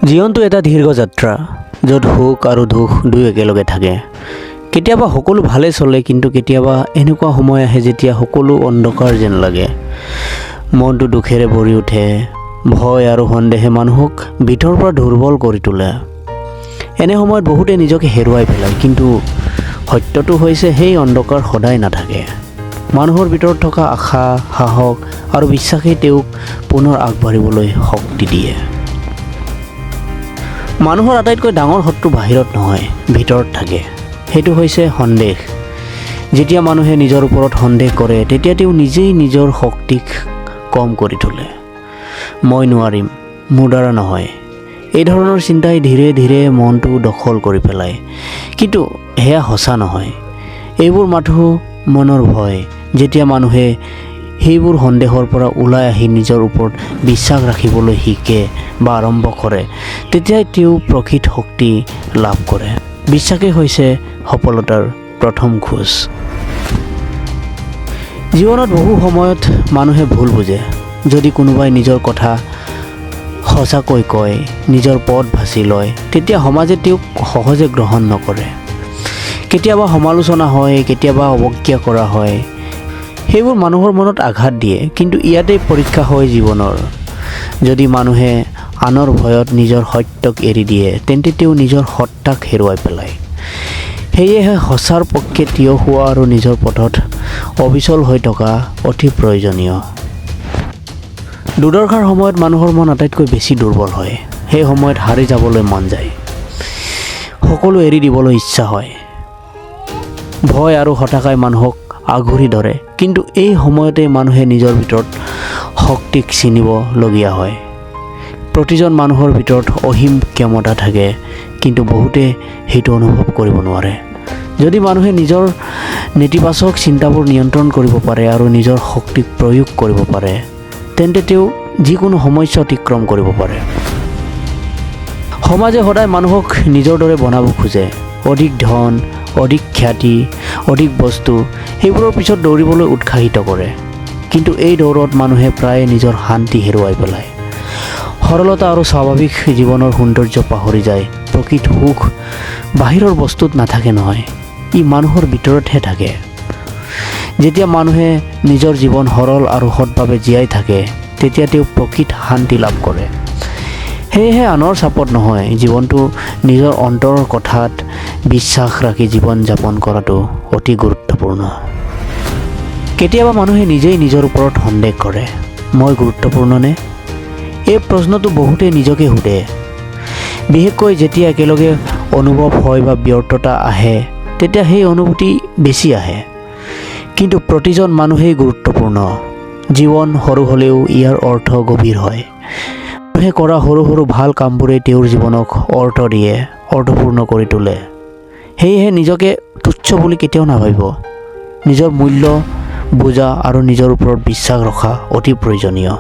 জীৱনটো এটা দীৰ্ঘ যাত্ৰা, য'ত সুখ আৰু দুখ দুই একেলগে থাকে। কেতিয়াবা সকলো ভালে চলে, কিন্তু কেতিয়াবা এনেকুৱা সময় আহে যেতিয়া সকলো অন্ধকাৰ যেন লাগে। মনটো দুখেৰে ভৰি উঠে, ভয় আৰু সন্দেহে মানুহক ভিতৰৰ পৰা দুৰ্বল কৰি তোলে। এনে সময়ত বহুতে নিজকে হেৰুৱাই পেলায়, কিন্তু সত্যটো হৈছে সেই অন্ধকাৰ সদায় নাথাকে। মানুহৰ ভিতৰত থকা আশা, সাহস আৰু বিশ্বাসেই তেওঁক পুনৰ আগবাঢ়িবলৈ শক্তি দিয়ে। মানুহৰ আটাইতকৈ ডাঙৰ শত্ৰু বাহিৰত নহয়, ভিতৰত থাকে। সেইটো হৈছে সন্দেহ। যেতিয়া মানুহে নিজৰ ওপৰত সন্দেহ কৰে, তেতিয়া তেওঁ নিজেই নিজৰ শক্তিক কম কৰি তোলে। মই নোৱাৰিম, মোৰ দ্বাৰা নহয়, এই ধৰণৰ চিন্তাই ধীৰে ধীৰে মনটো দখল কৰি পেলায়। কিন্তু সেয়া সঁচা নহয়, এইবোৰ মাথো মনৰ ভয়। যেতিয়া মানুহে সেইবোৰ সন্দেহৰ পৰা ওলাই আহি নিজৰ ওপৰত বিশ্বাস ৰাখিবলৈ শিকে বা আৰম্ভ কৰে, তেতিয়াই তেওঁ প্ৰকৃত শক্তি লাভ কৰে। বিশ্বাসেই হৈছে সফলতাৰ প্ৰথম খোজ। জীৱনত বহু সময়ত মানুহে ভুল বুজে। যদি কোনোবাই নিজৰ কথা সঁচাকৈ কয়, নিজৰ পথ বাছি লয়, তেতিয়া সমাজে তেওঁক সহজে গ্ৰহণ নকৰে। কেতিয়াবা সমালোচনা হয়, কেতিয়াবা অৱজ্ঞা কৰা হয়। সেইবোৰ মানুহৰ মনত আঘাত দিয়ে, কিন্তু ইয়াতেই পৰীক্ষা হয় জীৱনৰ। যদি মানুহে আনৰ ভয়ত নিজৰ সত্যক এৰি দিয়ে, তেন্তে তেওঁ নিজৰ সত্তাক হেৰুৱাই পেলায়। সেয়েহে সঁচাৰ পক্ষে থিয় হোৱা আৰু নিজৰ পথত অবিচল হৈ থকা অতি প্ৰয়োজনীয়। দুৰ্দশাৰ সময়ত মানুহৰ মন আটাইতকৈ বেছি দুৰ্বল হয়। সেই সময়ত হাৰি যাবলৈ মন যায়, সকলো এৰি দিবলৈ ইচ্ছা হয়। ভয় আৰু হতাশাই মানুহক আগুৰি ধৰে, কিন্তু এই সময়তে মানুহে নিজৰ ভিতৰত শক্তিক চিনিবলগীয়া হয়। প্ৰতিজন মানুহৰ ভিতৰত অসীম ক্ষমতা থাকে, কিন্তু বহুতে সেইটো অনুভৱ কৰিব নোৱাৰে। যদি মানুহে নিজৰ নেতিবাচক চিন্তাবোৰ নিয়ন্ত্ৰণ কৰিব পাৰে আৰু নিজৰ শক্তিক প্ৰয়োগ কৰিব পাৰে, তেন্তে তেওঁ যিকোনো সমস্যা অতিক্ৰম কৰিব পাৰে। সমাজে সদায় মানুহক নিজৰ দৰে বনাব খোজে। অধিক ধন, অধিক খ্যাতি, অধিক বস্তু, সেইবোৰৰ পিছত দৌৰিবলৈ উৎসাহিত কৰে। কিন্তু এই দৌৰত মানুহে প্ৰায়ে নিজৰ শান্তি হেৰুৱাই পেলায়। সৰলতা আৰু স্বাভাৱিক জীৱনৰ সৌন্দৰ্য পাহৰি যায়। প্ৰকৃত সুখ বাহিৰৰ বস্তুত নাথাকে নহয়, ই মানুহৰ ভিতৰতহে থাকে। যেতিয়া মানুহে নিজৰ জীৱন সৰল আৰু সৎভাৱে জীয়াই থাকে, তেতিয়া তেওঁ প্ৰকৃত শান্তি লাভ কৰে। সেয়েহে আনৰ চাপত নহয়, জীৱনটো নিজৰ অন্তৰৰ কথাত বিশ্বাস ৰাখি জীৱন যাপন কৰাটো অতি গুৰুত্বপূৰ্ণ। কেতিয়াবা মানুহে নিজেই নিজৰ ওপৰত সন্দেহ কৰে, মই গুৰুত্বপূৰ্ণনে? এই প্ৰশ্নটো বহুতেই নিজকে সোধে। বিশেষকৈ যেতিয়া একেলগে অনুভৱ হয় বা ব্যৰ্থতা আহে, তেতিয়া সেই অনুভূতি বেছি আহে। কিন্তু প্ৰতিজন মানুহেই গুৰুত্বপূৰ্ণ। জীৱন সৰু হ'লেও ইয়াৰ অৰ্থ গভীৰ হয়। মানুহে কৰা সৰু সৰু ভাল কামবোৰেই তেওঁৰ জীৱনক অৰ্থ দিয়ে, অৰ্থপূৰ্ণ কৰি তোলে। সেয়েহে নিজকে তুচ্ছ বুলি কেতিয়াও নাভাবিব। নিজৰ মূল্য বুজা আৰু নিজৰ ওপৰত বিশ্বাস ৰখা অতি প্ৰয়োজনীয়।